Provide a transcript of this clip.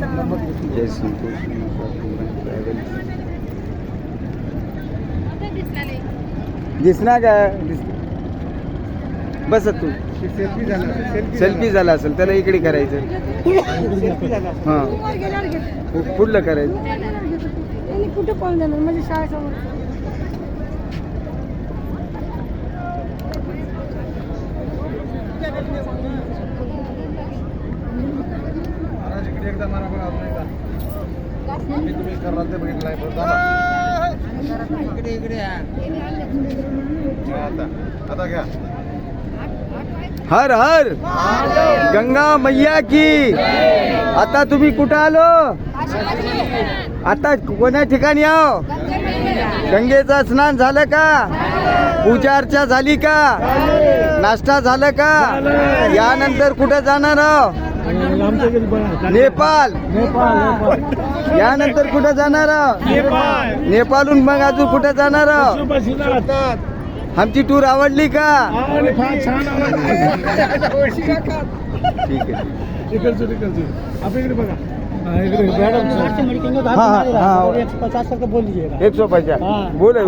जय संतोष दिसना काय बस तू सेल्फी झाला असेल त्याला इकडे करायचं हां पुढलं करायचं कुठे पळून जाणार म्हणजे शाळेसमोर हर हर गंगा मैया की. आता तुम्ही कुठं आलो आता कोण्या ठिकाणी आहो गंगेचं स्नान झालं का पूजा अर्चा झाली का नाश्ता झालं का यानंतर कुठं जाणार आहो नेपाळ यानंतर कुठं जाणार आहो नेपाळहून मग अजून कुठं जाणार आहो आमची टूर आवडली का ठीक आहे आपल्याकडे बघा हाँ हाँ 150 करके बोल दीजिएगा 150 बोले